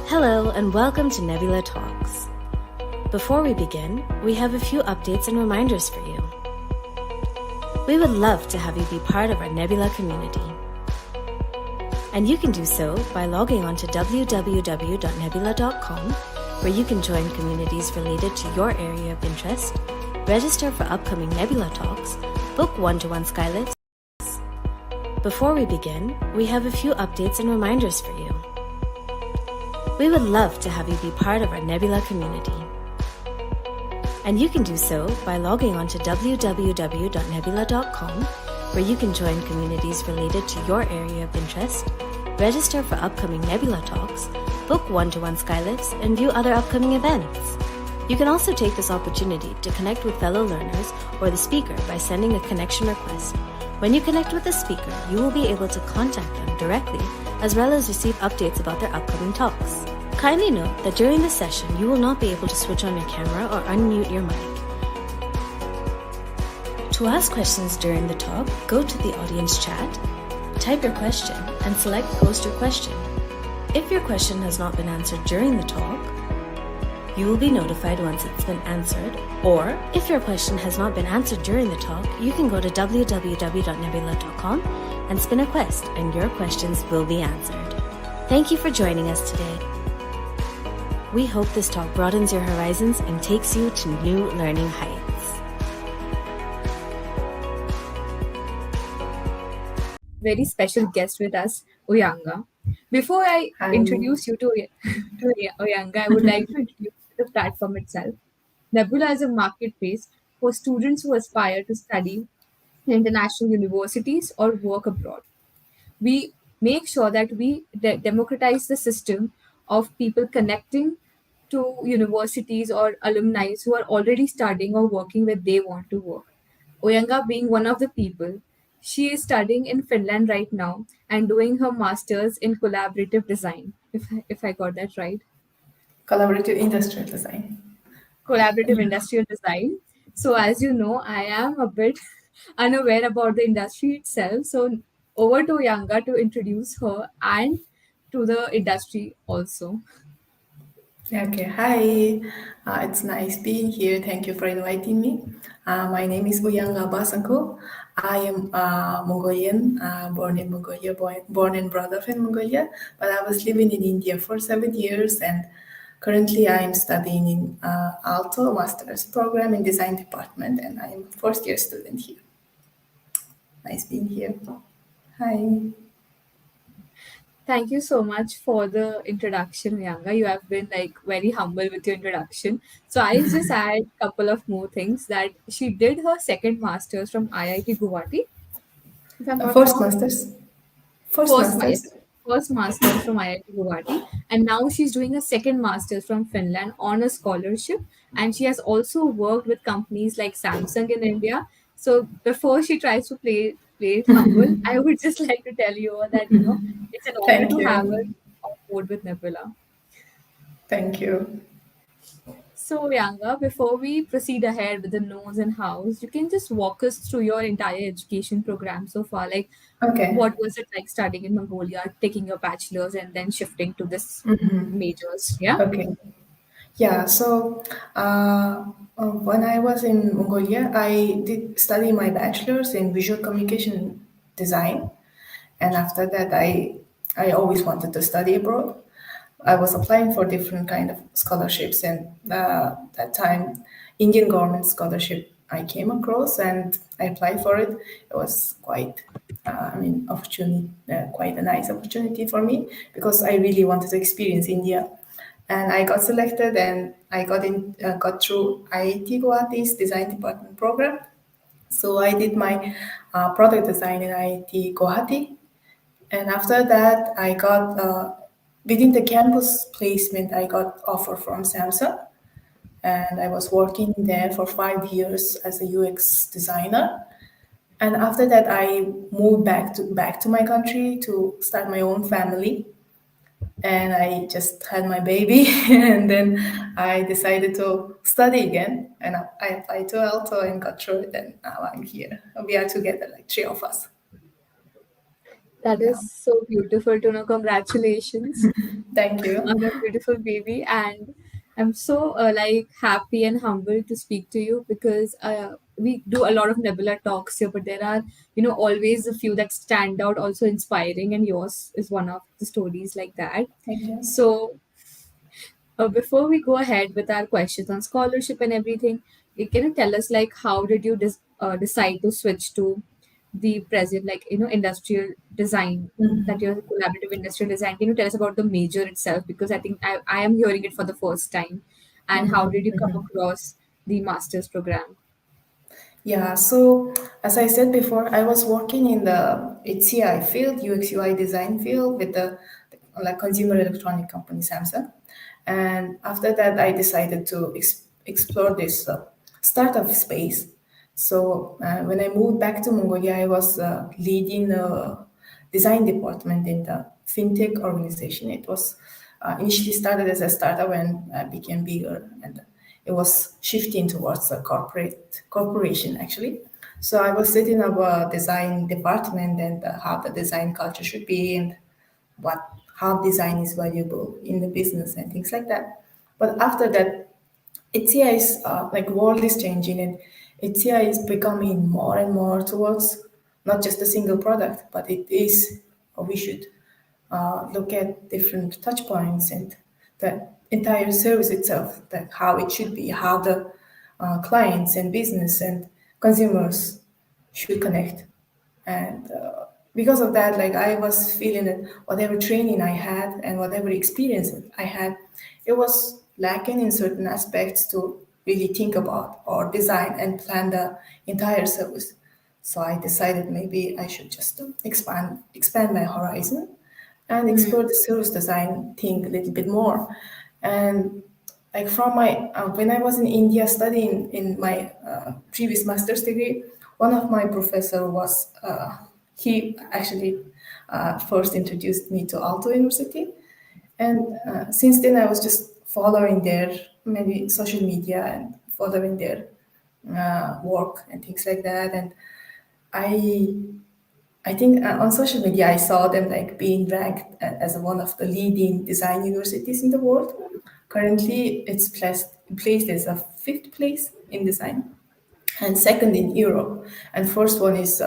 Hello and welcome to Nbyula Talks. Before we begin, we have a few updates and reminders for you. We would love to have you be part of our Nbyula community. And you can do so by logging on to www.nbyula.com, where you can join communities related to your area of interest, register for upcoming Nbyula Talks, book one-to-one skylifts. Before we begin, we have a few updates and reminders for you. We would love to have you be part of our Nbyula community. And you can do so by logging on to www.nbyula.com, where you can join communities related to your area of interest, register for upcoming Nbyula Talks, book one-to-one skylifts, and view other upcoming events. You can also take this opportunity to connect with fellow learners or the speaker by sending a connection request. When you connect with the speaker, you will be able to contact them directly as well as receive updates about their upcoming talks. Kindly note that during this session, you will not be able to switch on your camera or unmute your mic. To ask questions during the talk, go to the audience chat, type your question, and select Post Your Question. If your question has not been answered during the talk, you will be notified once it's been answered, or if your question has not been answered during the talk, you can go to www.nbyula.com and spin a quest, and your questions will be answered. Thank you for joining us today. We hope this talk broadens your horizons and takes you to new learning heights. Very special guest with us, Uyanga. Before I introduce you to Uyanga, I would like to introduce the platform itself. Nbyula is a marketplace for students who aspire to study in international universities or work abroad. We make sure that we democratize the system of people connecting to universities or alumni who are already studying or working where they want to work. Uyanga being one of the people, she is studying in Finland right now and doing her master's in collaborative design, if I got that right. Collaborative industrial design. Collaborative industrial design. So as you know, I am a bit unaware about the industry itself. So over to Uyanga to introduce her and to the industry also. Okay, hi. It's nice being here. Thank you for inviting me. My name is Uyanga Basanko. I am Mongolian, born in Mongolia, born and brought up in Mongolia, but I was living in India for 7 years, and currently I am studying in Aalto master's program in design department, and I am a first year student here. Nice being here. Hi. Thank you so much for the introduction, Uyanga. You have been very humble with your introduction. So I'll just add a couple of more things that she did her second master's from IIT Guwahati. If I'm not First wrong. master's. First master's from IIT Guwahati, and now she's doing a second master's from Finland on a scholarship. And she has also worked with companies like Samsung in India. So before she tries to play it humble, I would just like to tell you that it's an honor Thank to you. have her on board with Nbyula. Thank you. So, Uyanga, before we proceed ahead with the no's and how's, you can just walk us through your entire education program so far. Like, Okay. what was it like studying in Mongolia, taking your bachelor's, and then shifting to this majors? Yeah. Okay. Yeah, so when I was in Mongolia, I did study my bachelor's in visual communication design. And after that, I always wanted to study abroad. I was applying for different kind of scholarships, and that time, Indian government scholarship I came across, and I applied for it. It was quite, quite a nice opportunity for me because I really wanted to experience India, and I got selected, and I got through IIT Guwahati's design department program. So I did my product design in IIT Guwahati, and after that, I got within the campus placement. I got offer from Samsung, and I was working there for 5 years as a UX designer. And after that, I moved back to my country to start my own family. And I just had my baby, and then I decided to study again. And I applied to Aalto and got through it, and now I'm here. We are together, like three of us. That Yeah. is so beautiful to know. Congratulations Thank you. on a beautiful baby, and I'm so like happy and humbled to speak to you because we do a lot of Nebula talks here, but there are always a few that stand out, also inspiring, and yours is one of the stories like that. Thank you. So before we go ahead with our questions on scholarship and everything, can you tell us like how did you decide to switch to the present like industrial design, that Mhm. you're collaborative industrial design? Can you tell us about the major itself, because I think I am hearing it for the first time, and how did you come across the master's program? Yeah, so as I said before, I was working in the HCI field, UX UI design field with the like consumer electronic company Samsung. And after that, I decided to explore this startup space. So when I moved back to Mongolia, I was leading a design department in the fintech organization. It was initially started as a startup and became bigger, and it was shifting towards a corporation actually. So I was setting up a design department and how the design culture should be and what how design is valuable in the business and things like that. But after that, HCI is like world is changing and HCI is becoming more and more towards not just a single product, but it is we should look at different touch points and the entire service itself, that how it should be, how the clients and business and consumers should connect. And because of that, like I was feeling that whatever training I had and whatever experience I had, it was lacking in certain aspects to really think about or design and plan the entire service. So I decided maybe I should just expand my horizon and explore the service design thing a little bit more. And like from my when I was in India studying in my previous master's degree, one of my professor was he actually first introduced me to Aalto University, and since then I was just following their maybe social media and following their work and things like that, and I I think on social media I saw them like being ranked as one of the leading design universities in the world. Currently, it's placed as a fifth place in design and second in Europe. And first one is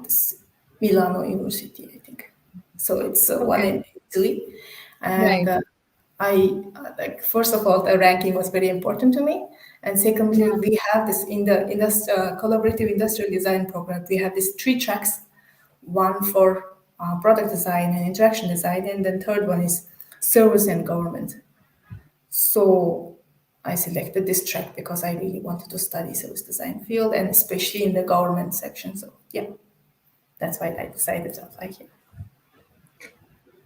this Milano University, I think. So it's one Okay. in Italy, and Right. I like first of all the ranking was very important to me, and secondly Yeah. we have this in the collaborative industrial design program. We have these three tracks, one for product design and interaction design, and then third one is service and government. So I selected this track because I really wanted to study service design field and especially in the government section. So yeah, that's why I decided to apply here.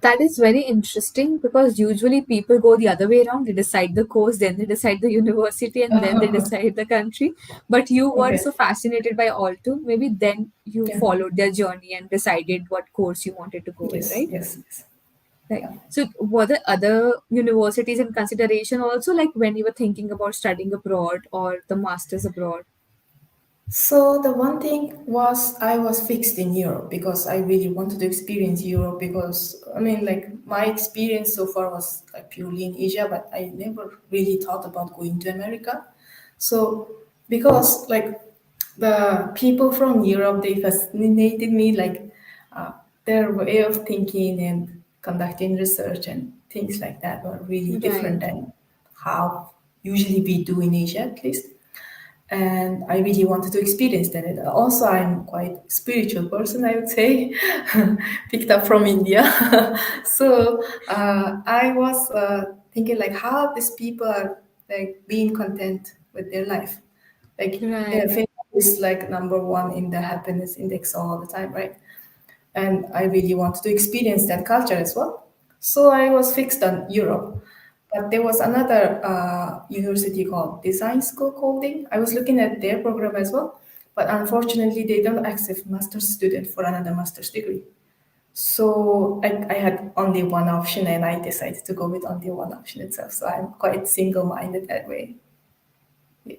That is very interesting because usually people go the other way around. They decide the course, then they decide the university, and then they decide the country. But you were Okay. so fascinated by all two, maybe then you Yeah. followed their journey and decided what course you wanted to go with, Yes. right? Yes. Yes. Right. Yeah. So were there other universities in consideration also, like when you were thinking about studying abroad or the masters abroad? So the one thing was I was fixed in Europe because I really wanted to experience Europe because I mean like my experience so far was like purely in Asia, but I never really thought about going to America. So because like the people from Europe, they fascinated me, like uh, their way of thinking and conducting research and things like that were really different Right. than how usually we do in Asia at least, and I really wanted to experience that. And also, I'm quite spiritual person, I would say, picked up from India. So I was thinking like how these people are like being content with their life. Like Right. Finland is like number one in the happiness index all the time, right? And I really wanted to experience that culture as well. So I was fixed on Europe. But there was another university called Design School Holding. I was looking at their program as well, but unfortunately, they don't accept master's student for another master's degree. So I had only one option, and I decided to go with only one option itself. So I'm quite single-minded that way.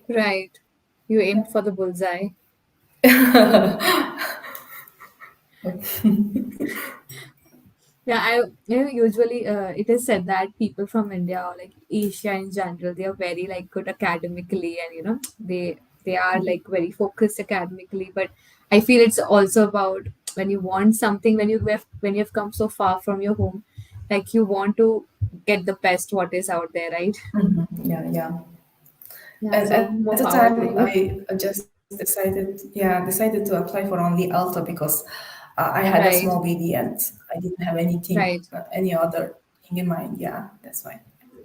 Right. You aimed for the bullseye. Yeah, usually it is said that people from India or like Asia in general, they are very like good academically, and they are like very focused academically. But I feel it's also about when you want something, when you have come so far from your home, like you want to get the best what is out there, right? Mhm. Yeah, yeah. Yeah, And so at more the power to time, you. I just decided to apply for only Aalto because I had a Right, small baby and I didn't have anything, right, any other thing in mind. Yeah, that's why.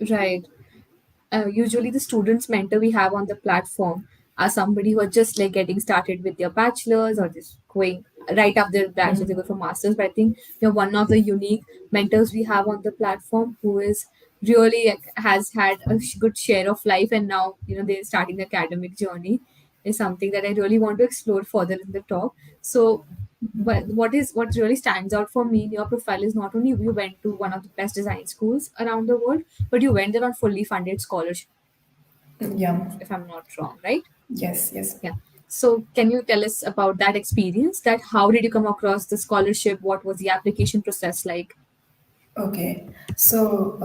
right. Usually the students mentor we have on the platform are somebody who are just like getting started with their bachelor's or just going right after their bachelor's they go for masters. But I think you're one of the unique mentors we have on the platform who is really like, has had a good share of life, and now they're starting the academic journey is something that I really want to explore further in the talk. So what really stands out for me in your profile is not only you went to one of the best design schools around the world, but you went there on fully funded scholarship, Yeah. if I'm not wrong, right? Yes, yes. Yeah. So can you tell us about that experience? That how did you come across the scholarship? What was the application process like? Okay. So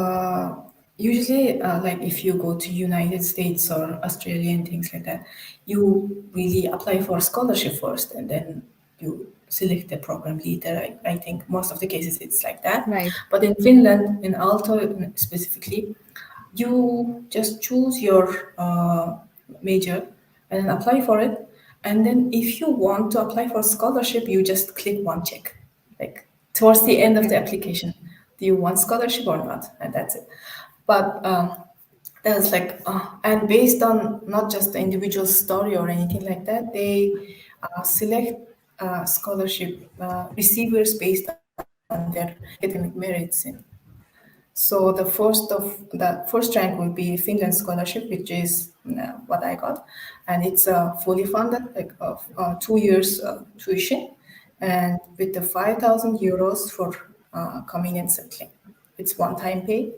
usually, like if you go to United States or Australia and things like that, you really apply for scholarship first, and then you select the program later. I think most of the cases it's like that. Right. But in Finland, in Aalto specifically, you just choose your major and then apply for it. And then if you want to apply for scholarship, you just click one check, like towards the end of Okay. the application. Do you want scholarship or not? And that's it. But that's like, and based on not just the individual story or anything like that, they select scholarship receivers based on their academic merits. So the first rank will be Finland scholarship, which is what I got, and it's fully funded, like 2 years tuition, and with the 5,000 euros for coming and settling. It's one-time pay,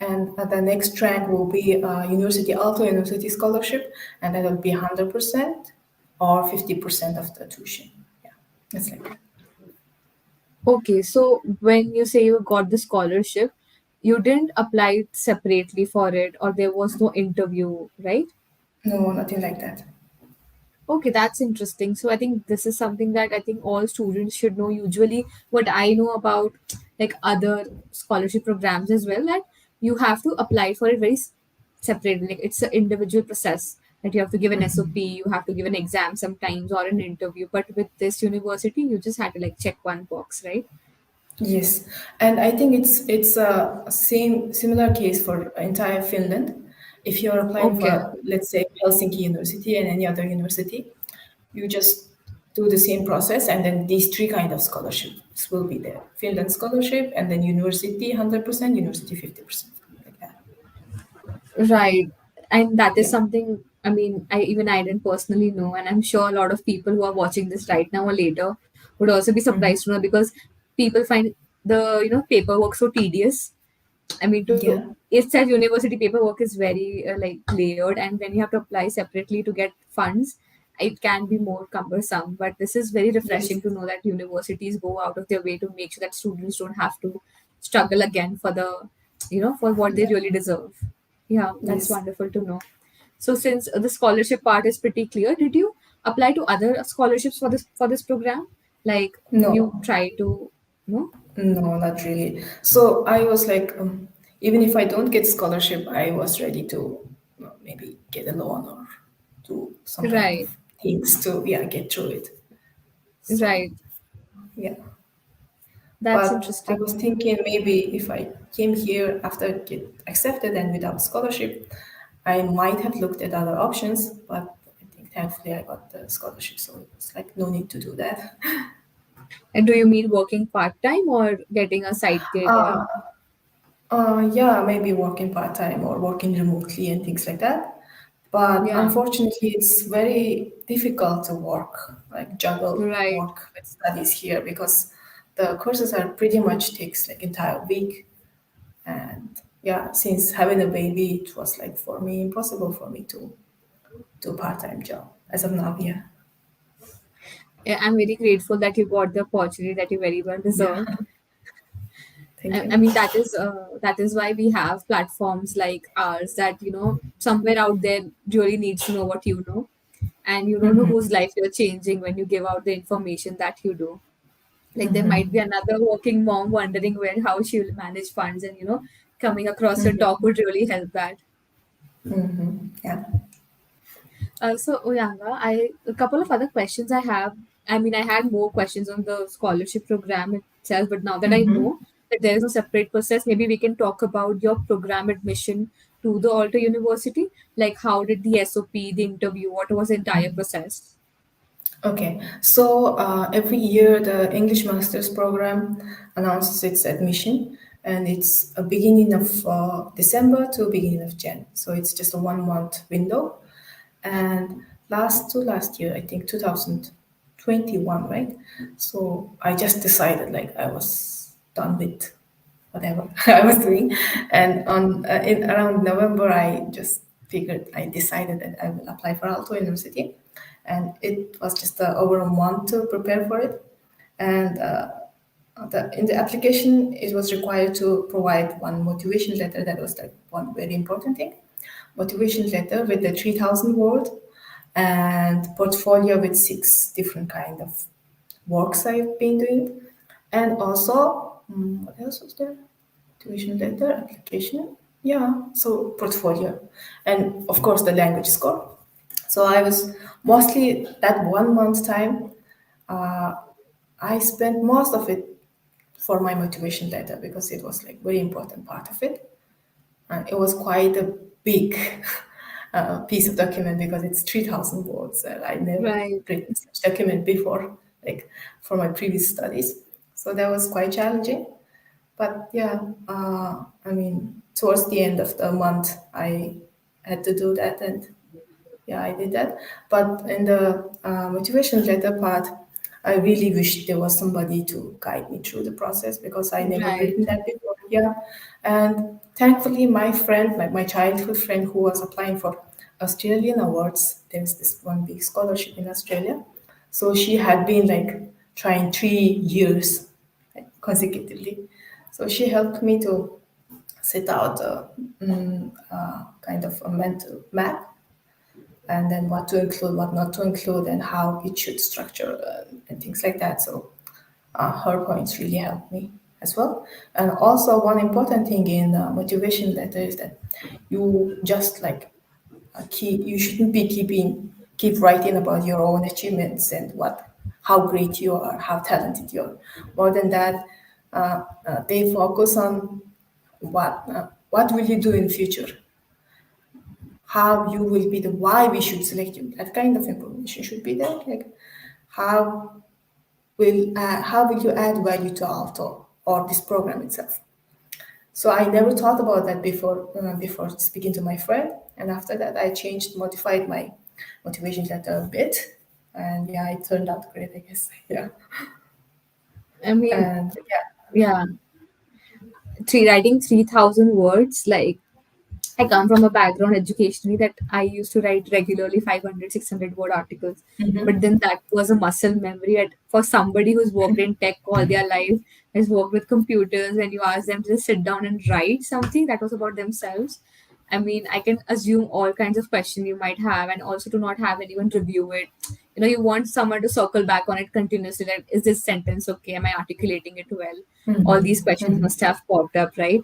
and the next rank will be University Aalto University scholarship, and that will be 100% or 50% of the tuition. Yeah, that's like that. Okay. So when you say you got the scholarship, you didn't apply separately for it, or there was no interview, right? No, nothing like that. Okay, that's interesting. So I think this is something that I think all students should know. Usually, what I know about like other scholarship programs as well, that you have to apply for it separately. Like it's an individual process that you have to give an SOP, you have to give an exam sometimes or an interview. But with this university, you just had to like check one box, right? Yes, and I think it's a same similar case for entire Finland. If you're applying Okay. for, let's say, Helsinki University and any other university, you just do the same process, and then these three kind of scholarships will be there: Finland scholarship, and then university 100%, university 50%, like that. Right. And that is Yeah. something, I mean, I didn't personally know, and I'm sure a lot of people who are watching this right now or later would also be surprised to know, because people find the paperwork so tedious. I mean, Yeah. it's that university paperwork is very like layered, and when you have to apply separately to get funds, it can be more cumbersome. But this is very Yes. refreshing to know that universities go out of their way to make sure that students don't have to struggle again for for what they Yeah. really deserve. Yeah, that's Yes. wonderful to know. So, since the scholarship part is pretty clear, did you apply to other scholarships for this program? Like you No. try to, no? No, not really. So I was like, even if I don't get scholarship, I was ready to maybe get a loan or do some kind of Right, things to get through it. So right. yeah, That's but I interesting. was thinking maybe if I came here after get accepted and without scholarship, I might have looked at other options. But I think thankfully I got the scholarship, so it was like no need to do that. And do you mean working part time or getting a side gig or? Uh, yeah, maybe working part time or working remotely and things like that. But Yeah, unfortunately, it's very difficult to like juggle right, work with studies here because the courses are pretty much takes like entire week. And yeah, since having a baby, it was like for me impossible for me to do part time job as of now. Yeah. Yeah, I'm very grateful that you got the opportunity that you very well Yeah, deserved. thank I you. mean, that is why we have platforms like ours that, somewhere out there really needs to know what you know, and you don't know whose life you're changing when you give out the information that you do. Like there might be another working mom wondering where how she will manage funds, and coming across your talk would really help that. Yeah. So Uyanga, I a couple of other questions I have. I mean, I had more questions on the scholarship program itself, but now that I know that there is a separate process, maybe we can talk about your program admission to the Aalto University. Like, how did the SOP, the interview, what was the entire process? Okay, so every year the English Masters program announces its admission, and it's a beginning of December to beginning of Jan. So it's just a 1 month window. And last year, I think 2021, right? So I just decided like I was done with whatever I was doing, and on in around November, I decided that I will apply for Aalto University, and it was just over a month to prepare for it, and in the application it was required to provide one motivation letter. That was like one very important thing, motivation letter with the 3,000 word and portfolio with six different kind of works I've been doing, and also what else was there? Tuition letter, application, yeah, so portfolio, and of course the language score. So I was mostly that 1 month time. Uh, I spent most of it for my motivation letter because it was like very important part of it, and it was quite a big piece of document because it's 3,000 words, and I never Right. written such document before, like for my previous studies. So that was quite challenging. But yeah, I mean, towards the end of the month, I had to do that, and yeah, I did that. But in the motivation letter part, I really wish there was somebody to guide me through the process because I never Right. written that before. Yeah, and thankfully, my friend, like my childhood friend, who was applying for Australian awards, there's this one big scholarship in Australia. So she had been like trying 3 years like, consecutively. So she helped me to set out kind of a mental map, and then what to include, what not to include, and how it should structure and things like that. So her points really helped me as well. And also, one important thing in motivation letter is that you just like you shouldn't be keep writing about your own achievements and how great you are, how talented you are. More than that, they focus on what will you do in future, how you will be, the why we should select you. That kind of information should be there. Like how how will you add value to Aalto or this program itself? So I never thought about that before speaking to my friend, and after that I modified my motivation letter a bit, and yeah, it turned out great, I guess. Yeah, I mean, and yeah. yeah, writing 3,000 words, like I come from a background educationally that I used to write regularly 500, 600 word articles. But then that was a muscle memory for somebody who's worked in tech all their life, has worked with computers, and you ask them to just sit down and write something that was about themselves. I mean, I can assume all kinds of questions you might have, and also to not have anyone review it. You want someone to circle back on it continuously. Like, is this sentence okay? Am I articulating it well? All these questions must have popped up, right?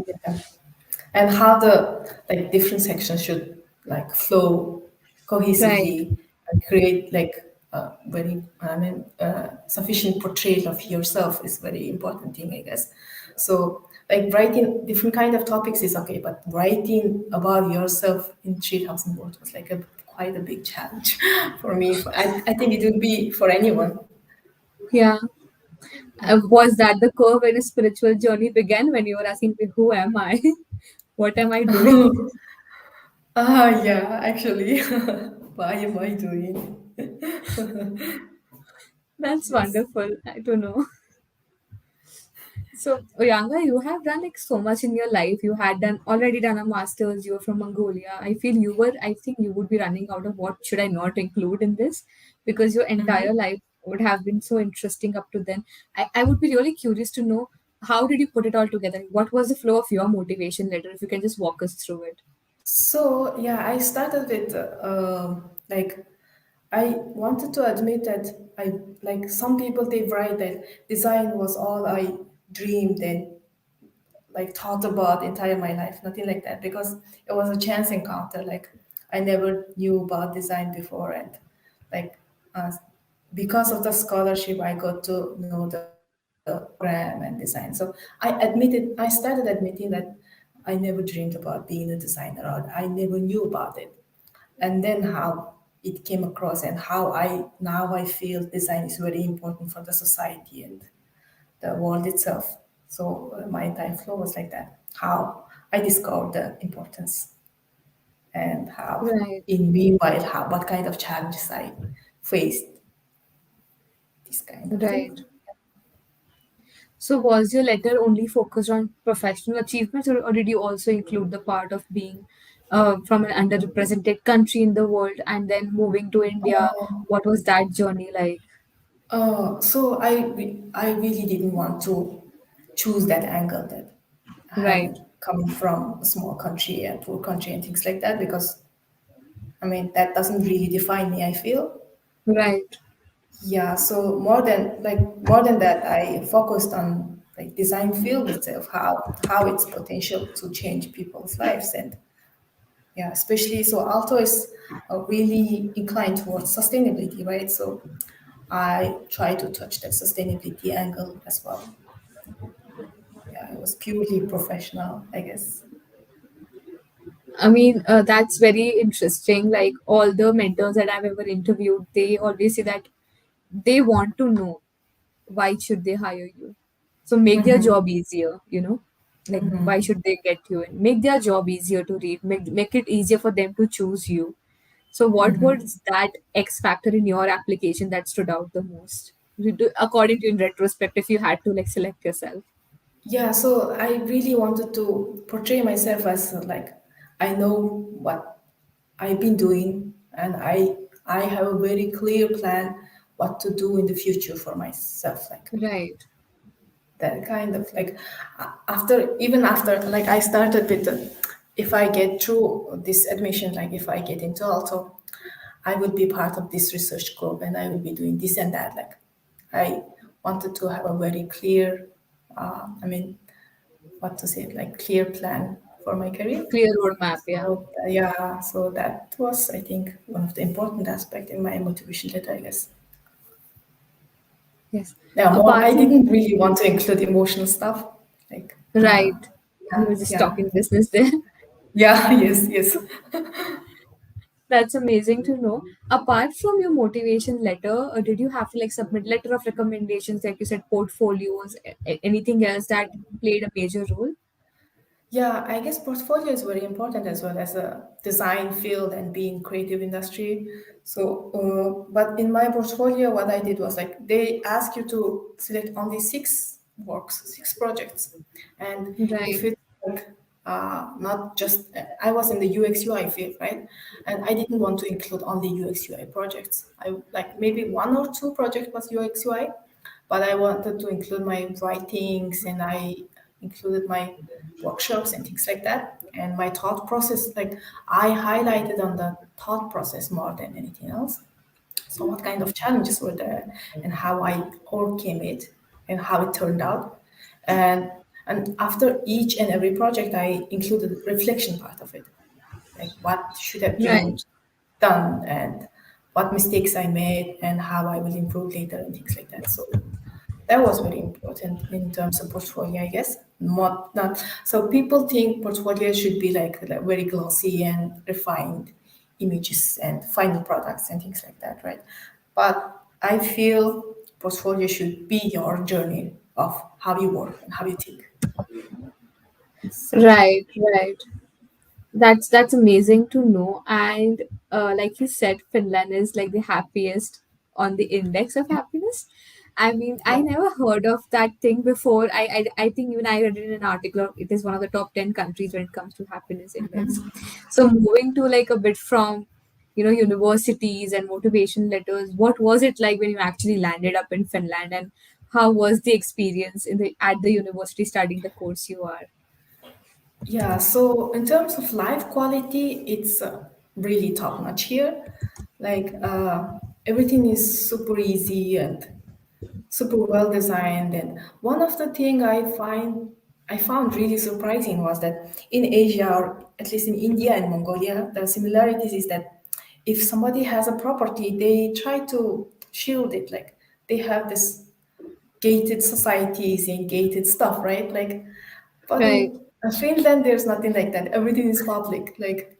Yeah. And how the like different sections should like flow Right. cohesively and create like a very sufficient portrayal of yourself is very important thing, I guess. So like writing different kind of topics is okay, but writing about yourself in 3,000 words was like a quite a big challenge for me. I think it would be for anyone. Yeah. Was that the curve when a spiritual journey began when you were asking, who am I? What am I doing? Yeah, actually. Why am I doing? That's Yes. wonderful. I don't know. So, Oyanga, you have done like so much in your life. You had already done a master's. You're from Mongolia. I think you would be running out of what should I not include in this, because your entire life would have been so interesting up to then. I would be really curious to know, how did you put it all together? What was the flow of your motivation letter? If you can just walk us through it. So yeah, I started with like I wanted to admit that I like some people they write that design was all I dreamed and like thought about entire my life. Nothing like that because it was a chance encounter. Like I never knew about design before, and like uh, because of the scholarship, I got to know the program and design. So I started admitting that I never dreamed about being a designer, or I never knew about it. And then how it came across, and how I feel design is very important for the society and the world itself. So my entire flow was like that. How I discovered the importance, and how Right, in meanwhile how what kind of challenges I faced, this kind of thing. right. So was your letter only focused on professional achievements, or did you also include the part of being from an underrepresented country in the world and then moving to India? What was that journey like? So I really didn't want to choose that angle that Right, having coming from a small country and poor country and things like that, because I mean that doesn't really define me, I feel. right, Yeah, so more than that, I focused on like design field itself, how its potential to change people's lives, and yeah, especially so Aalto is really inclined towards sustainability, right? So I try to touch that sustainability angle as well. Yeah, it was purely professional, I guess. I mean, that's very interesting. Like all the mentors that I've ever interviewed, they always say that they want to know why should they hire you. So make their job easier, like why should they get you in? Make their job easier to read, make it easier for them to choose you. So what was that X factor in your application that stood out the most? According to in retrospect, if you had to like select yourself. Yeah, so I really wanted to portray myself as like I know what I've been doing, and I have a very clear plan what to do in the future for myself, like Right, that kind of like after like I started with if I get through this admission, like if I get into Alto, I would be part of this research group and I will be doing this and that. Like I wanted to have a very clear, I mean, what to say, like clear plan for my career. clear roadmap, yeah. So yeah, so that was I think one of the important aspect in my motivation letter, I guess. Yes. Yeah, more. Apart I from, didn't really want to include emotional stuff, like right, you yeah, were just yeah, talking business there. yeah, yes, yes. That's amazing to know. Apart from your motivation letter, did you have to like submit letter of recommendations, like you said, portfolios, anything else that played a major role? Yeah, I guess portfolio is very important as well as a design field and being creative industry. So, but in my portfolio, what I did was like they ask you to select only six projects, and if Right, it's like not just I was in the UX UI field, right? And I didn't want to include only UX UI projects. I like maybe one or two project was UX UI, but I wanted to include my writings, and I included my workshops and things like that. And my thought process, like I highlighted on the thought process more than anything else. So what kind of challenges were there, and how I overcame it, and how it turned out. And and after each and every project, I included the reflection part of it, like what should have been right, done, and what mistakes I made, and how I will improve later, and things like that. So that was very important in terms of portfolio, I guess. Not so people think portfolio should be like very glossy and refined images and final products and things like that, right? But I feel portfolio should be your journey of how you work and how you think. So right, right. That's amazing to know. And like you said, Finland is like the happiest on the index of happiness. I mean, I yeah. never heard of that thing before. I think even I read it in an article. It is one of the top 10 countries when it comes to happiness index. So moving to like a bit from universities and motivation letters. What was it like when you actually landed up in Finland, and how was the experience at the university studying the course you are? Yeah, so in terms of life quality, it's really top notch here. Like everything is super easy and super well designed. And one of the thing I found really surprising was that in Asia, or at least in India and Mongolia, the similarities is that if somebody has a property, they try to shield it. Like they have this gated societies and gated stuff, right? Like, but Right, in Finland, there's nothing like that. Everything is public. Like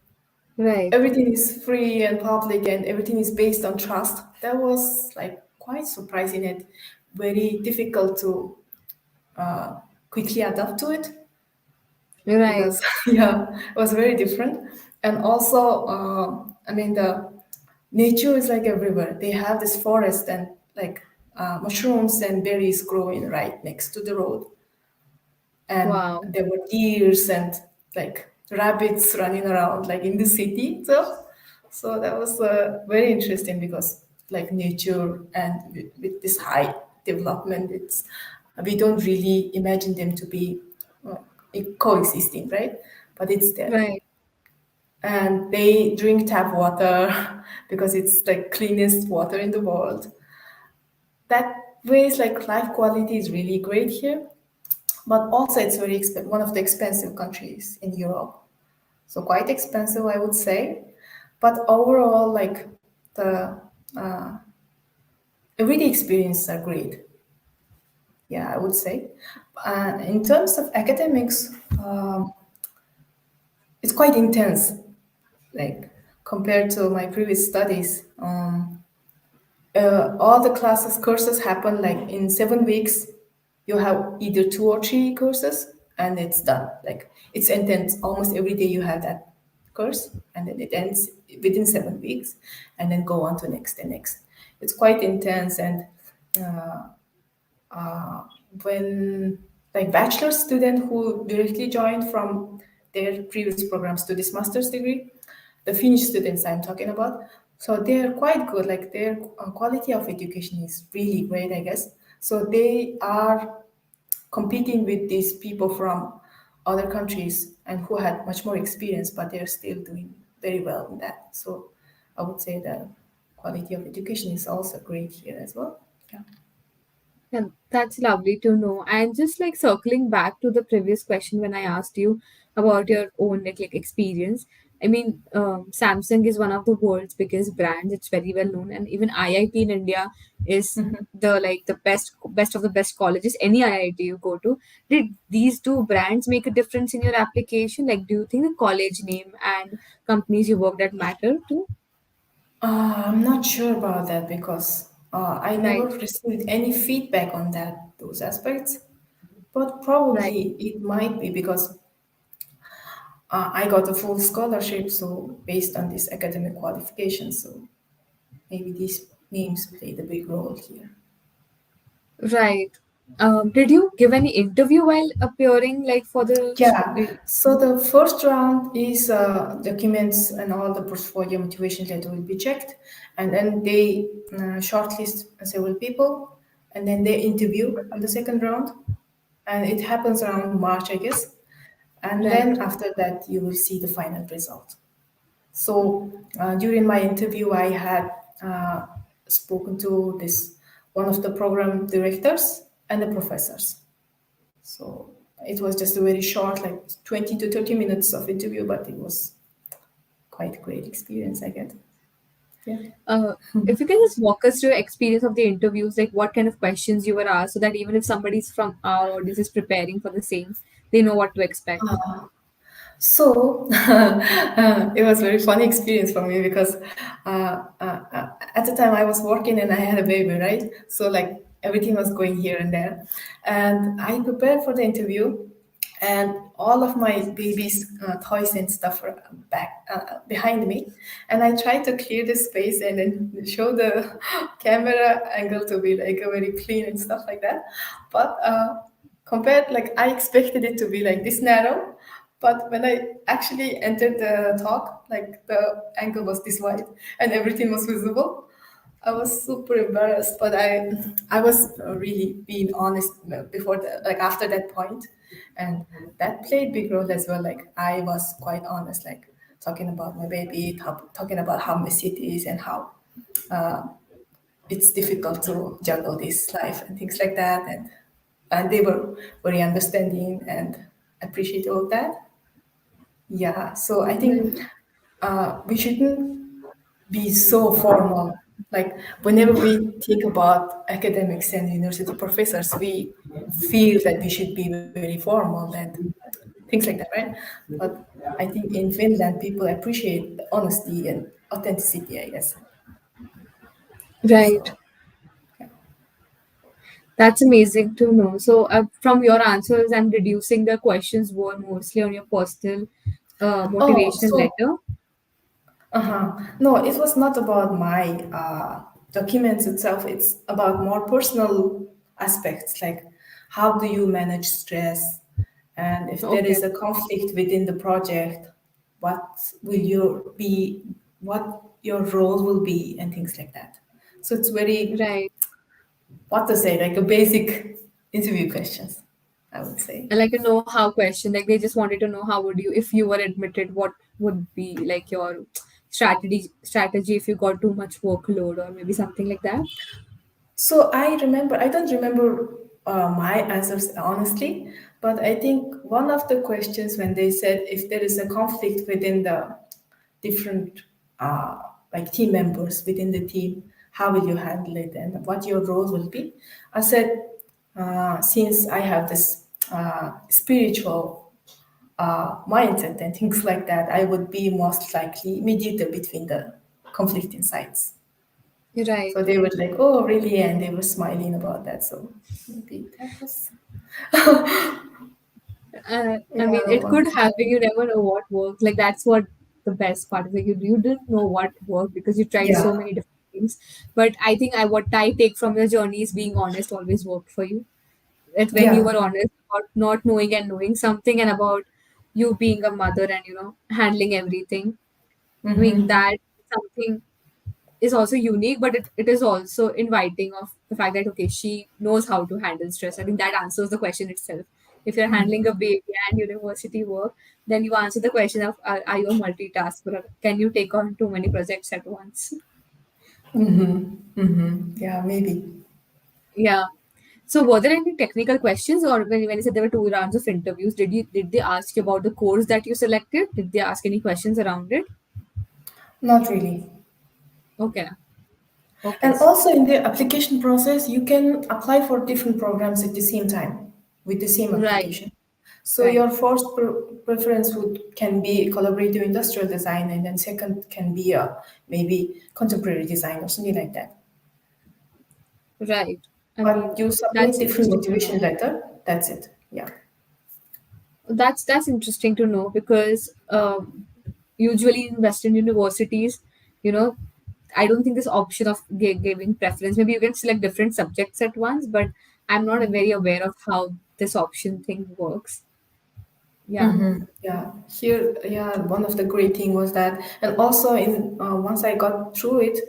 right, everything is free and public, and everything is based on trust. That was like quite surprising and very difficult to uh, quickly adapt to it right. because yeah, it was very different. And also, I mean, the nature is like everywhere. They have this forest and like mushrooms and berries growing right next to the road, and Wow. there were deers and like rabbits running around like in the city. So that was very interesting because like nature and with this high development, it's we don't really imagine them to be uh, coexisting, right? But it's there, Right, and they drink tap water because it's like cleanest water in the world. That ways like life quality is really great here, but also it's one of the expensive countries in Europe. So quite expensive, I would say. But overall, like the everyday experiences are great. Yeah, I would say. In terms of academics, it's quite intense. Like compared to my previous studies, all the courses happen like in 7 weeks. You have either 2 or 3 courses, and it's done. Like it's intense. Almost every day you have that course, and then it ends within 7 weeks, and then go on to next and next. It's quite intense, and when like bachelor student who directly joined from their previous programs to this master's degree, the Finnish students I'm talking about, so they're quite good. Like their quality of education is really great, I guess. So they are competing with these people from other countries and who had much more experience, but they're still doing very well in that. So I would say the quality of education is also great here as well. Yeah. and that's lovely to know. And just like circling back to the previous question when I asked you about your own like experience. I mean, Samsung is one of the world's biggest brands. It's very well known, and even IIT in India is the best of the best colleges. Any IIT you go to, did these two brands make a difference in your application? Like, do you think the college name and companies you worked at matter too? I'm not sure about that because I never Right, received any feedback on those aspects. But right. probably it might be because I got a full scholarship, so based on this academic qualification, so maybe these names played a big role here. Right. Did you give any interview while appearing, like for Yeah, so the first round is documents and all the portfolio motivation letter will be checked, and then they shortlist several people, and then they interview on the second round, and it happens around March, I guess, and right, then after that you will see the final result. So during my interview, I had spoken to this one of the program directors and the professors. So it was just a very short, like 20 to 30 minutes of interview, but it was quite a great experience, I get. Yeah. uh, if you can just walk us through your experience of the interviews, like what kind of questions you were asked, so that even if somebody's from our audience is preparing for the same, they know what to expect. So it was a very funny experience for me because at the time I was working and I had a baby, right? So like everything was going here and there, and I prepared for the interview, and all of my baby's toys and stuff were back behind me, and I tried to clear the space and then show the camera angle to be like a very clean and stuff like that, but compared like I expected it to be like this narrow, But when I actually entered the talk, like the angle was this wide and everything was visible, I was super embarrassed. But I was really being honest before the, like after that point, and that played big role as well. Like I was quite honest, like talking about my baby, talking about how messy it is and how it's difficult to juggle this life and things like that. And they were very understanding and appreciative of that. Yeah, so I think Right. we shouldn't be so formal. Like whenever we think about academics and university professors, we feel that we should be very formal and things like that, right? But I think in Finland, people appreciate the honesty and authenticity, I guess. Right. So, yeah. That's amazing to know. So, from your answers, I'm deducing the questions were mostly on your personal Oh, motivation so letter. No, it was not about my documents itself. It's about more personal aspects, like how do you manage stress, and if there Okay. is a conflict within the project, what will your be, what your role will be, and things like that. So it's very, Right. what to say, like a basic interview questions, I would say. And like a know how question, like they just wanted to know how would you, if you were admitted, what would be like your strategy if you got too much workload or maybe something like that. So I don't remember my answers honestly, but I think one of the questions when they said if there is a conflict within the different like team members within the team, how will you handle it and what your role will be? I said, since I have this spiritual mindset and things like that, I would be most likely mediator between the conflicting sides. Right. So they were like, "Oh, really?" And they were smiling about that. So maybe that was I yeah mean, it one could of happen. the You never know what works. Like that's what the best part is. Like you didn't know what worked because you tried yeah so many different things. But I think what I take from your journey is being honest always worked for you. That when you yeah. were honest about not knowing and knowing something, and about you being a mother and handling everything, doing Mm-hmm. that something is also unique, but it is also inviting of the fact that okay, she knows how to handle stress. I think that answers the question itself. If you're handling a baby and university work, then you answer the question of are you a multitasker, or can you take on too many projects at once? Yeah, maybe. Yeah. So were there any technical questions, or when you said there were 2 rounds of interviews, did they ask you about the course that you selected? Did they ask any questions around it? Not really. Okay. Okay. And also in the application process, you can apply for different programs at the same time with the same Right. application. So Right. your first preference would can be collaborative industrial design, and then second can be maybe contemporary design or something like that. Right. I But mean, you submit that's different interesting to motivation know. letter. That's it. Yeah. That's interesting to know because usually in Western universities, you know, I don't think this option of giving preference. Maybe you can select different subjects at once, but I'm not very aware of how this option thing works. Yeah. Yeah, here, yeah, one of the great thing was that, and also in once I got through it,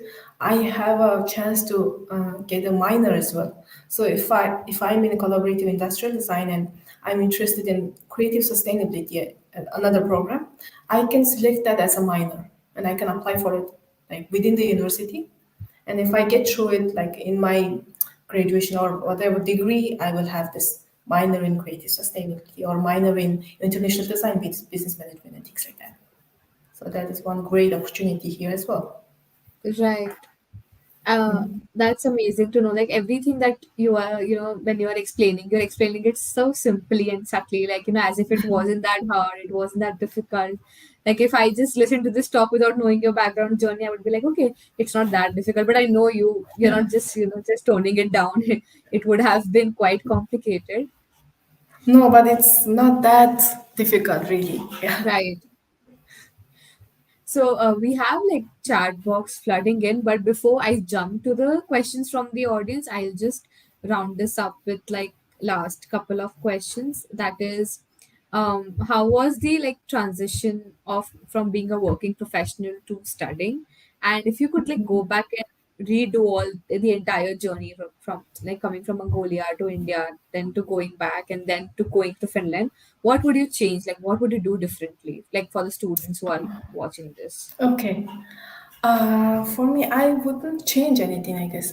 I have a chance to get a minor as well. So if I'm in collaborative industrial design and I'm interested in creative sustainability, another program, I can select that as a minor and I can apply for it like within the university. And if I get through it, like in my graduation or whatever degree, I will have this minor in creative sustainability or minor in international design, business management, and things like that. So that is one great opportunity here as well. Right. That's amazing to know. Like everything that you are, when you are explaining, you're explaining it so simply and subtly, like, as if it wasn't that hard, it wasn't that difficult. Like if I just listen to this talk without knowing your background journey, I would be like, okay, it's not that difficult. But I know you're not just, just toning it down. It would have been quite complicated. No, but it's not that difficult, really. Yeah. Right. So we have like chat box flooding in, but before I jump to the questions from the audience, I'll just round this up with like last couple of questions. That is, How was the like transition of from being a working professional to studying? And if you could like go back and redo all the entire journey from like coming from Mongolia to India, then to going back and then to going to Finland, what would you change? Like what would you do differently? Like for the students who are watching this. Okay. For me, I wouldn't change anything, I guess.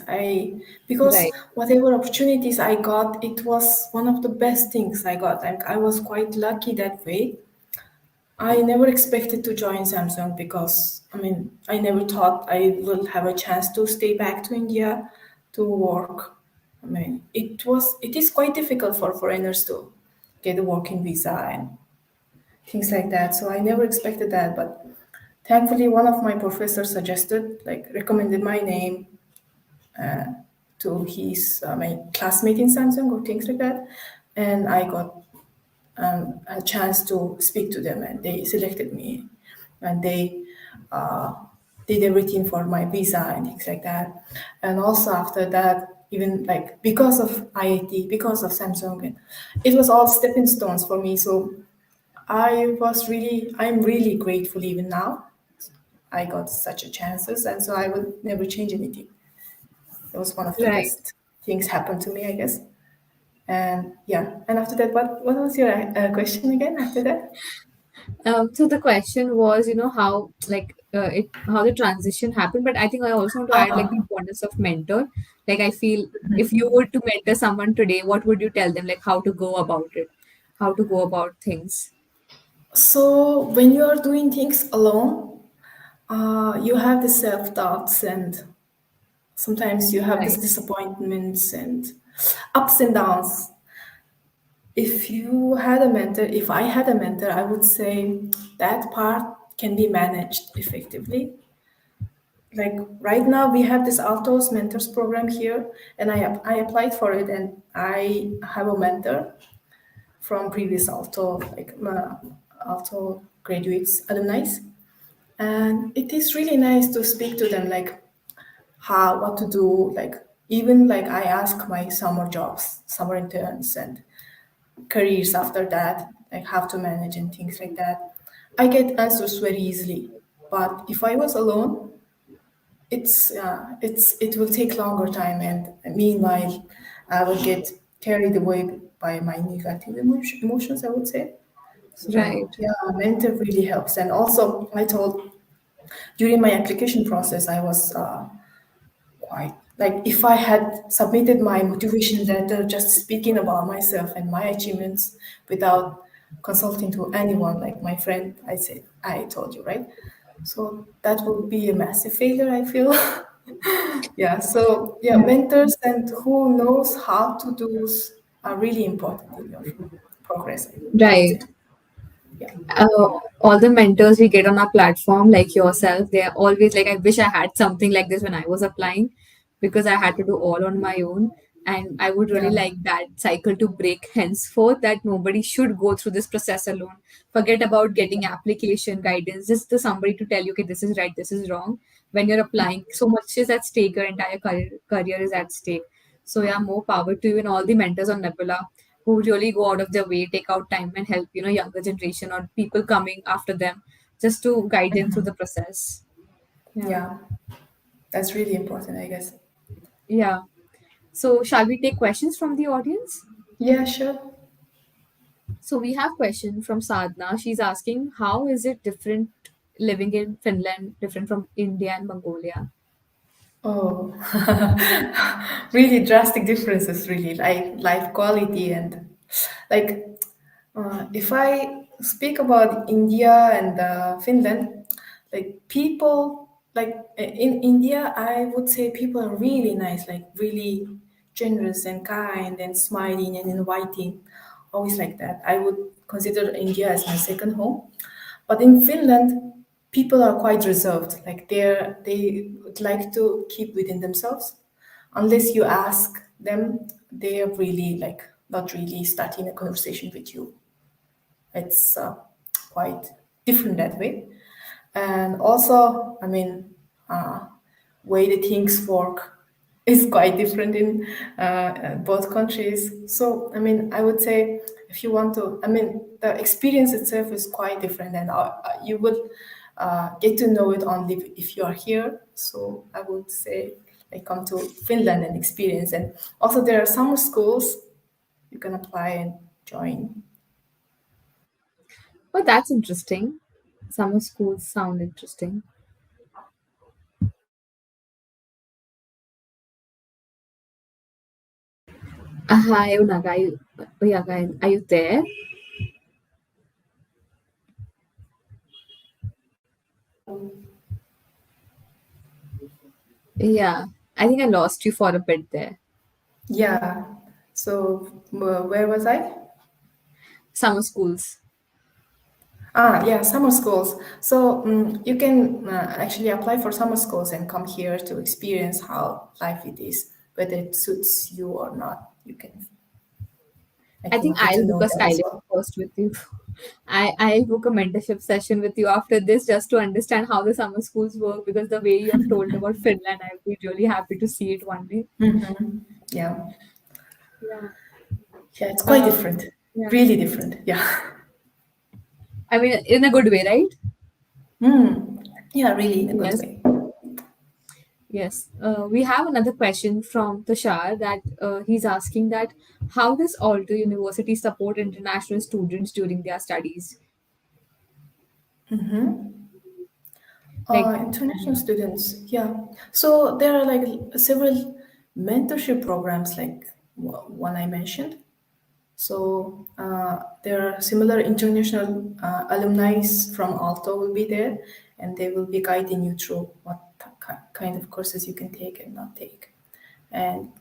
Because Right. whatever opportunities I got, it was one of the best things I got. Like I was quite lucky that way. I never expected to join Samsung because I never thought I will have a chance to stay back to India to work. It is quite difficult for foreigners to get a working visa and things like that. So I never expected that, but thankfully one of my professors suggested, like recommended my name to his my classmate in Samsung or things like that, and I got a chance to speak to them, and they selected me, and they uh, did everything for my visa and things like that. And also after that, even like because of IIT, because of Samsung, and it was all stepping stones for me. So I'm really grateful even now. I got such a chances, and so I will never change anything. It was one of the Right. best things happened to me, I guess. And yeah, and after that, what was your question again? After that? So the question was, how like how the transition happened, but I think I also want to add like the Uh-huh. importance of mentor. Like I feel if you were to mentor someone today, what would you tell them? Like how to go about it, how to go about things. So when you are doing things alone, you have the self doubts, and sometimes you have this Right. disappointments and ups and downs. If I had a mentor, I would say that part can be managed effectively. Like right now, we have this Altos mentors program here, and I applied for it, and I have a mentor from previous Alto, like Alto graduates, alumni. And it is really nice to speak to them, like how, what to do. Like, even like I ask my summer jobs, summer interns, and careers after that, like how to manage and things like that. I get answers very easily. But if I was alone, it will take longer time, and meanwhile, I will get carried away by my negative emotions, I would say. So Right. yeah, mentor really helps. And also, I told during my application process, I was quite like if I had submitted my motivation letter just speaking about myself and my achievements without consulting to anyone, like my friend, I said, I told you, right? So that would be a massive failure, I feel. Yeah, so yeah, mentors and who knows how to do are really important in your progress, I would say. Right. Yeah. All the mentors we get on our platform, like yourself, they are always like, I wish I had something like this when I was applying because I had to do all on my own. And I would really Yeah. like that cycle to break henceforth that nobody should go through this process alone. Forget about getting application guidance, just to somebody to tell you, okay, this is right, this is wrong. When you're applying, so much is at stake, your entire career is at stake. So, yeah, more power to you and all the mentors on Nebula who really go out of their way, take out time and help, younger generation or people coming after them just to guide them through the process. Yeah. Yeah, that's really important, I guess. Yeah. So shall we take questions from the audience? Yeah, sure. So we have question from Sadhna. She's asking, how is it different living in Finland, different from India and Mongolia? Oh, really drastic differences, really, like life quality and like if I speak about India and Finland, like people, like in India, I would say people are really nice, like really generous and kind and smiling and inviting, always like that. I would consider India as my second home. But in Finland, people are quite reserved. Like they would like to keep within themselves. Unless you ask them, they are really like not really starting a conversation with you. It's quite different that way. And also, uh, way the things work is quite different in both countries. So, I would say if you want to, I mean, the experience itself is quite different, and you will get to know it only if you are here. So I would say, like, come to Finland and experience. And also, there are summer schools you can apply and join. Well, that's interesting. Summer schools sound interesting. Hi, Unaga. Uyanga, are you there? Yeah, I think I lost you for a bit there. Yeah. So where was I? Summer schools. Yeah, summer schools. So you can actually apply for summer schools and come here to experience how life it is, whether it suits you or not. I You will think get to I'll book know a them as styling well. first with you. I'll book a mentorship session with you after this just to understand how the summer schools work because the way you have told about Finland, I'll be really happy to see it one day. Yeah, Yeah. yeah, it's quite Um, different, yeah. really different. Yeah, I mean, in a good way, right? yeah, really in a good Yes. way. Yes. We have another question from Tushar that he's asking that how does Aalto University support international students during their studies? Like, International students, yeah. So there are like several mentorship programs, like one I mentioned. So there are similar international alumni from Aalto will be there, and they will be guiding you through what kind of courses you can take and not take, and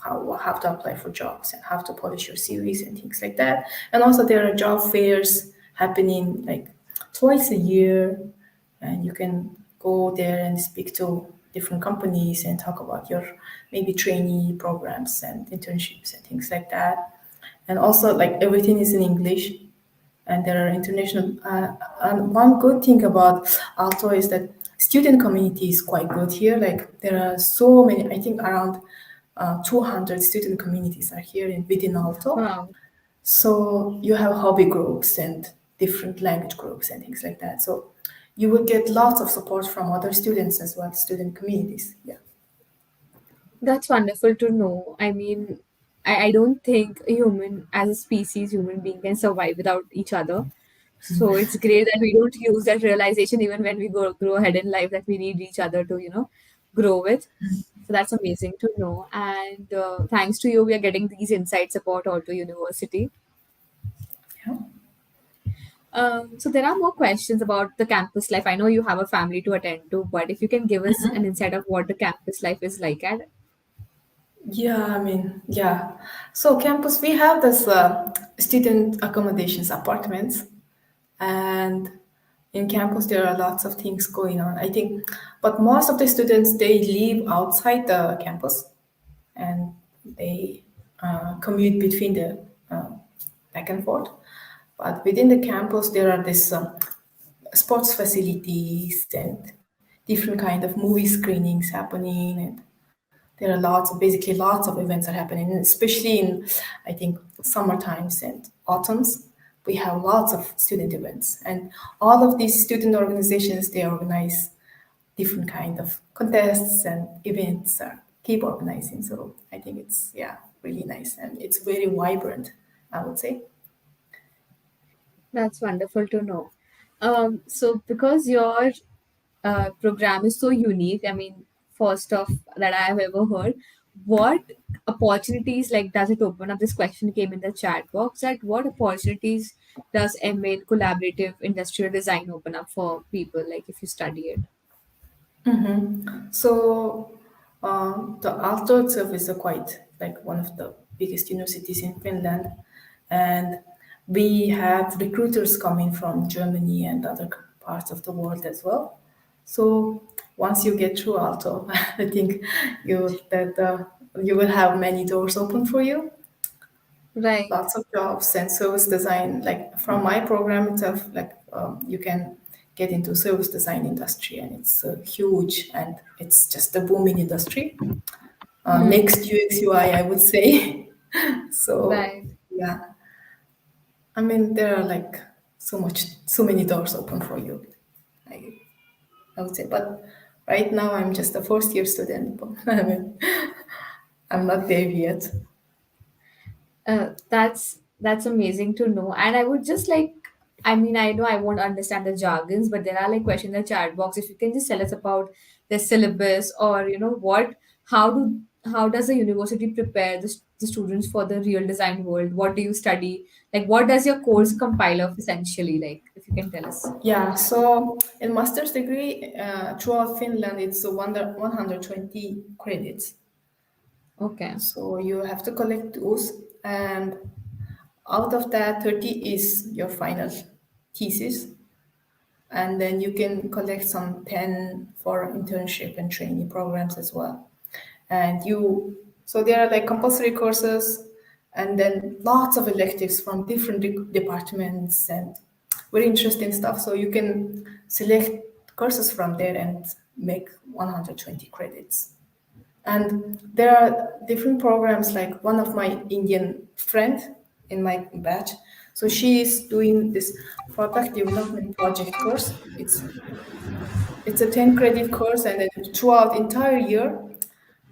how to apply for jobs and how to polish your CVs and things like that. And also there are job fairs happening like twice a year, and you can go there and speak to different companies and talk about your maybe trainee programs and internships and things like that. And also like everything is in English, and there are international. And one good thing about Aalto is that student community is quite good here. Like there are so many, I think around 200 student communities are here within Aalto. wow, So you have hobby groups and different language groups and things like that. So you will get lots of support from other students as well, student communities. Yeah. that's wonderful to know. I mean, I don't think a human, as a species, human being can survive without each other. So it's great that we don't use that realization even when we grow ahead in life that we need each other to, grow with. So that's amazing to know. And thanks to you, we are getting these insights about Aalto University. Yeah. So there are more questions about the campus life. I know you have a family to attend to, but if you can give us an insight of what the campus life is like at. Yeah, I mean, yeah. So campus, we have this student accommodations apartments, and in campus there are lots of things going on. I think, but most of the students they live outside the campus, and they commute between the back and forth. But within the campus, there are this sports facilities and different kind of movie screenings happening, and there are basically lots of events are happening, and especially in, I think, summer times and autumns. We have lots of student events, and all of these student organizations they organize different kind of contests and events. Keep organizing, so I think it's really nice and it's very vibrant. I would say. That's wonderful to know. So because your program is so unique, I mean, first off that I have ever heard, what opportunities like does it open up? This question came in the chat box. That what opportunities does MA in collaborative industrial design open up for people? Like if you study it. So the Aalto itself is a quite like one of the biggest universities in Finland, and we have recruiters coming from Germany and other parts of the world as well. So once you get through Aalto, I think you will have many doors open for you, Right. lots of jobs and service design. Like from my program itself, like you can get into service design industry, and it's huge, and it's just a booming industry. Hmm. Next UX UI, I would say. So Right. yeah, I mean, there are like so many doors open for you. I, I would say, but right now I'm just a first year student. But I mean, I'm not there yet. That's amazing to know. And I would just like, I mean, I know I won't understand the jargons, but there are like questions in the chat box. If you can just tell us about the syllabus, or how how does the university prepare the students for the real design world? What do you study? Like, what does your course compile of essentially? Like, if you can tell us. Yeah, so in master's degree throughout Finland, it's 120 credits. Okay. So you have to collect those, and out of that, 30 is your final thesis, and then you can collect some 10 for internship and training programs as well. And so there are like compulsory courses, and then lots of electives from different departments and very interesting stuff. So you can select courses from there and make 120 credits. And there are different programs, like one of my Indian friend in my batch. So she is doing this product development project course. It's a 10 credit course, and then throughout entire year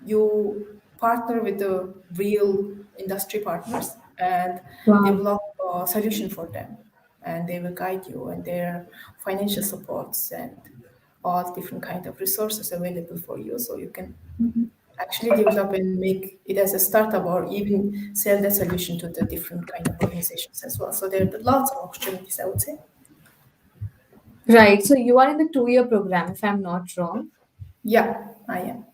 you partner with the real industry partners and Wow. develop a solution for them, and they will guide you, and their financial supports and all different kind of resources available for you, so you can actually develop and make it as a startup, or even sell the solution to the different kind of organizations as well. So there are lots of opportunities, I would say. Right. So you are in the 2-year program, if I'm not wrong. Yeah, I am.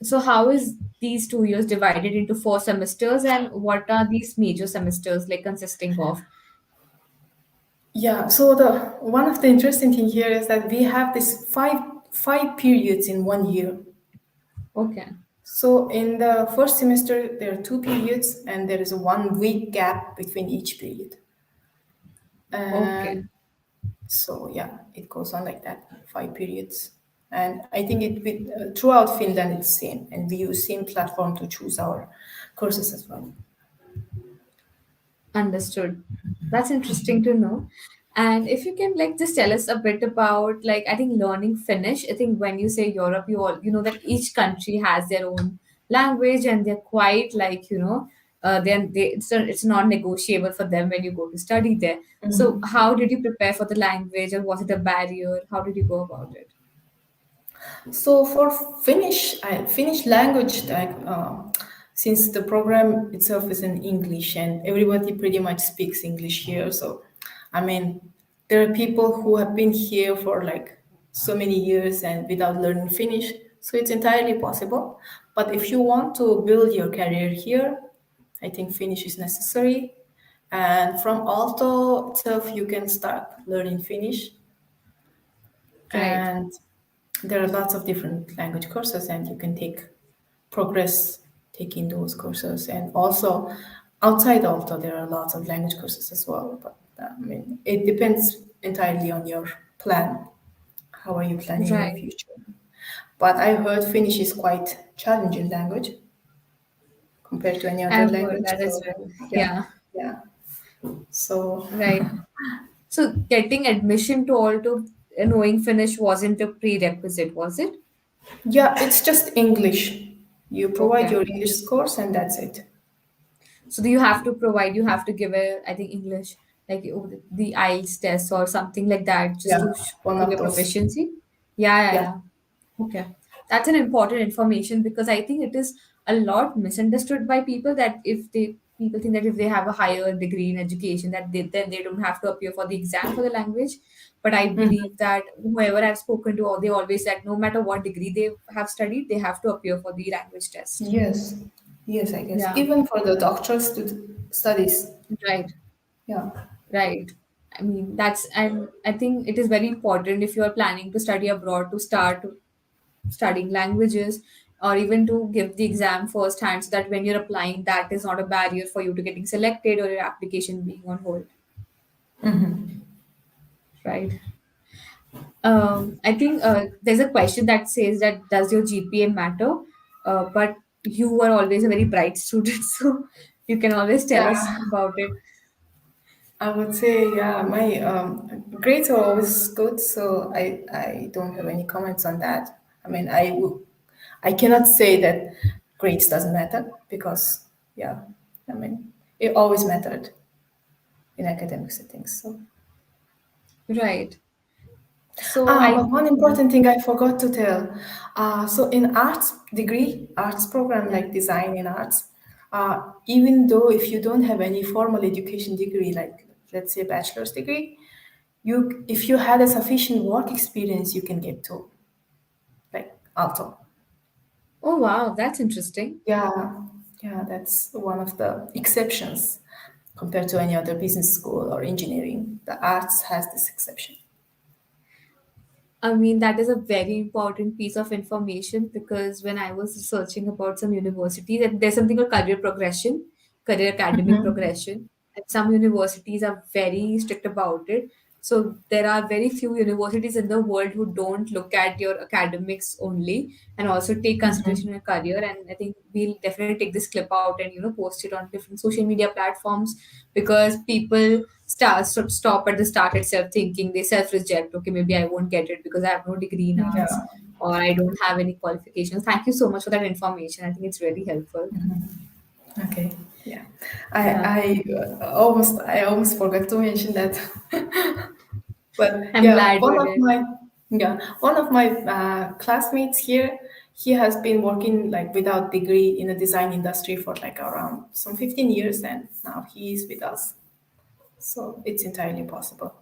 So how is these 2 years divided into 4 semesters, and what are these major semesters like consisting of? Yeah, so the one of the interesting thing here is that we have this five periods in 1 year. Okay. So in the first semester, there are 2 periods, and there is a 1 week gap between each period. Okay. And so yeah, it goes on like that, 5 periods. And I think throughout Finland it's same, and we use same platform to choose our courses as well. Understood. That's interesting to know. And if you can like just tell us a bit about, like, I think learning Finnish. I think when you say Europe, you know that each country has their own language, and they're quite like, it's not negotiable for them when you go to study there. So how did you prepare for the language, or was it a barrier? How did you go about it? So for Finnish language, like since the program itself is in English and everybody pretty much speaks English here, so I mean there are people who have been here for like so many years and without learning Finnish, so it's entirely possible. But if you want to build your career here, I think Finnish is necessary. And from Aalto itself, you can start learning Finnish, Right. and there are lots of different language courses, and you can progress taking those courses. And also outside Alto there are lots of language courses as well, but I mean it depends entirely on your plan. How are you planning your Right. future? But I heard Finnish is quite challenging language compared to any other I've heard language, that as so well. yeah, Yeah. yeah. So Right. So getting admission to all to knowing Finnish wasn't a prerequisite, was it? yeah, it's just English. You provide Okay. your English scores and that's it. So do you have to provide, you have to give a, I think English, like the IELTS test or something like that, just Yeah, to one prove of your those. proficiency? Yeah, yeah, Yeah. yeah. Okay. That's an important information, because I think it is a lot misunderstood by people, that if they people think that if they have a higher degree in education, that then they don't have to appear for the exam for the language. But I believe that whoever I've spoken to, they always said no matter what degree they have studied, they have to appear for the language test. Yes, yes, I guess. Yeah. Even for the doctoral studies. Right. Yeah. Right. I mean, and I think it is very important if you are planning to study abroad to start studying languages, or even to give the exam firsthand, so that when you're applying, that is not a barrier for you to getting selected or your application being on hold. Right. I think there's a question that says that does your GPA matter? But you were always a very bright student, so you can always tell us Yeah. about it. I would say, yeah, my grades are always good, so I don't have any comments on that. I mean, I cannot say that grades doesn't matter because, yeah, I mean, it always mattered in academic settings. So, Right. So I but one yeah. important thing I forgot to tell. So in arts degree, arts program Yeah. like design in arts, even though if you don't have any formal education degree, like let's say bachelor's degree, you if you had a sufficient work experience, you can get to like Aalto. Oh wow, that's interesting. Yeah, yeah, that's one of the exceptions compared to any other business school or engineering. The arts has this exception. I mean, that is a very important piece of information because when I was researching about some universities, and there's something called career progression, career academic progression, and some universities are very strict about it. So there are very few universities in the world who don't look at your academics only and also take consideration in your career. And I think we'll definitely take this clip out and post it on different social media platforms because people stop at the start itself thinking they self reject. Okay, maybe I won't get it because I have no degree in arts Yeah. or I don't have any qualifications. Thank you so much for that information. I think it's really helpful. Okay. Yeah. Yeah, I almost forgot to mention that. But I'm yeah, glad you did. one of my classmates here, he has been working like without degree in the design industry for like around some 15 years, and now he is with us. So it's entirely possible.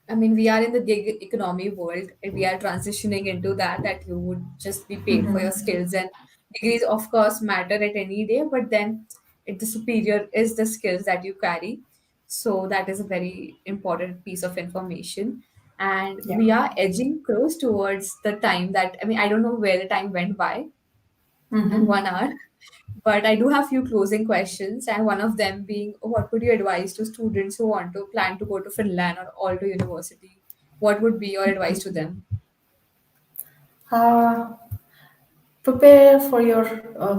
I mean, we are in the gig economy world and we are transitioning into that you would just be paid for your skills. And degrees, of course, matter at any day, but then the superior is the skills that you carry. So that is a very important piece of information. And Yeah. we are edging close towards the time that, I mean, I don't know where the time went by, Mm-hmm. 1 hour. But I do have few closing questions, and one of them being, what would you advise to students who want to plan to go to Finland or Aalto University? What would be your advice to them? Uh, Prepare for your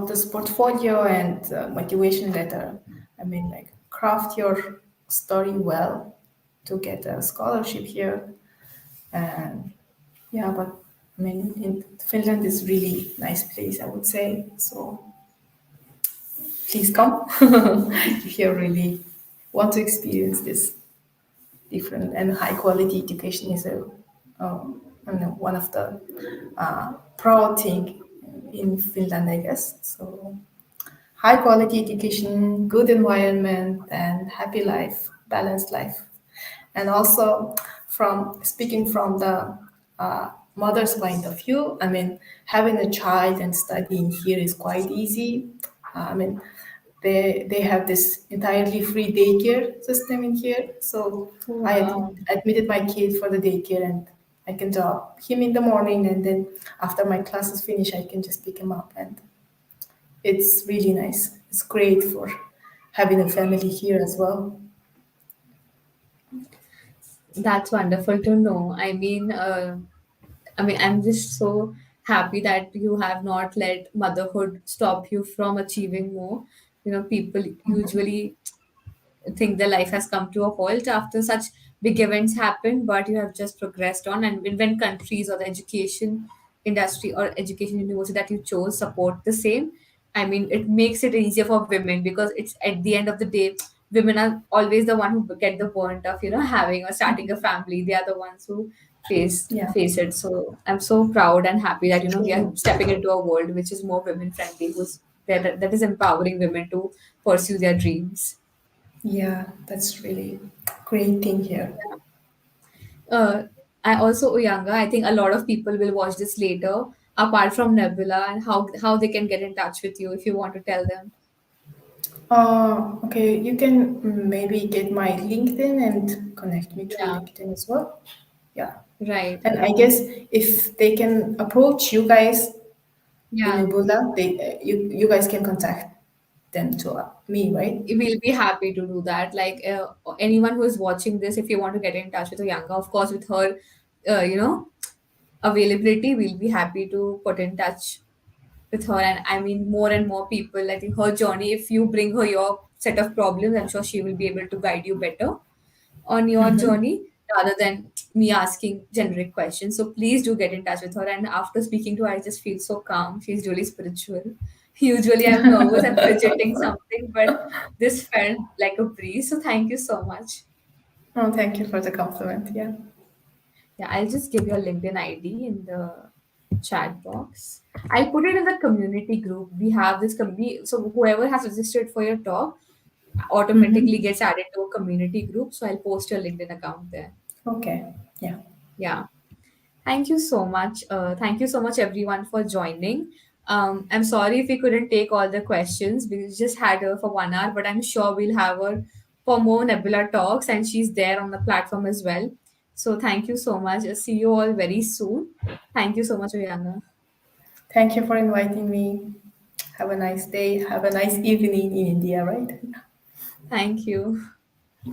this portfolio and motivation letter. I mean, like craft your story well to get a scholarship here. And yeah, but I mean, in Finland is really nice place, I would say. So please come if you really want to experience this different and high quality education is I don't know, one of the proud thing in Finland, I guess. So high quality education, good environment, and happy life, balanced life. And also, from speaking from the mother's point of view, I mean, having a child and studying here is quite easy. I mean, they have this entirely free daycare system in here. So Oh, I wow. admitted my kid for the daycare, and I can drop him in the morning, and then after my classes finish, I can just pick him up, and it's really nice. It's great for having a family here as well. That's wonderful to know. I mean, I'm just so happy that you have not let motherhood stop you from achieving more. People usually think their life has come to a halt after such big events happen, but you have just progressed on. And when countries or the education industry or education university that you chose support the same, I mean, it makes it easier for women because it's at the end of the day, women are always the one who get the burnt of having or starting a family. They are the ones who Yeah, face it. So I'm so proud and happy that we are true. stepping into a world which is more women friendly, who's that is empowering women to pursue their dreams. Yeah, that's really great thing here. Uh, I also Uyanga. I think a lot of people will watch this later. Apart from Nebula, and how they can get in touch with you if you want to tell them. Okay, you can maybe get my LinkedIn and connect me through Yeah, LinkedIn as well. Yeah. right. And I guess if they can approach you guys in Yeah, Nbyula, you guys can contact them to me, right? we'll be happy to do that. Like anyone who is watching this, if you want to get in touch with Uyanga, of course, with her, uh, you know, availability, we'll be happy to put in touch. with her. And I mean, more and more people, I think her journey, if you bring her your set of problems, I'm sure she will be able to guide you better on your journey rather than me asking generic questions. So please do get in touch with her. And after speaking to her, I just feel so calm. She's really spiritual. Usually I'm nervous and fidgeting something, but this felt like a breeze. So thank you so much. Oh, thank you for the compliment. Yeah. Yeah, I'll just give your LinkedIn ID in the chat box. I'll put it in the community group. We have this community, so whoever has registered for your talk automatically Mm-hmm. gets added to a community group. So I'll post your LinkedIn account there. Okay. Yeah. Yeah. Thank you so much. Thank you so much, everyone, for joining. I'm sorry if we couldn't take all the questions. We just had her for 1 hour, but I'm sure we'll have her for more Nebula talks, and she's there on the platform as well. So thank you so much. I'll see you all very soon. Thank you so much, Uyanga. Thank you for inviting me. Have a nice day. Have a nice evening in India, right? Thank you.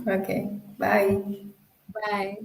Okay. Bye. Bye.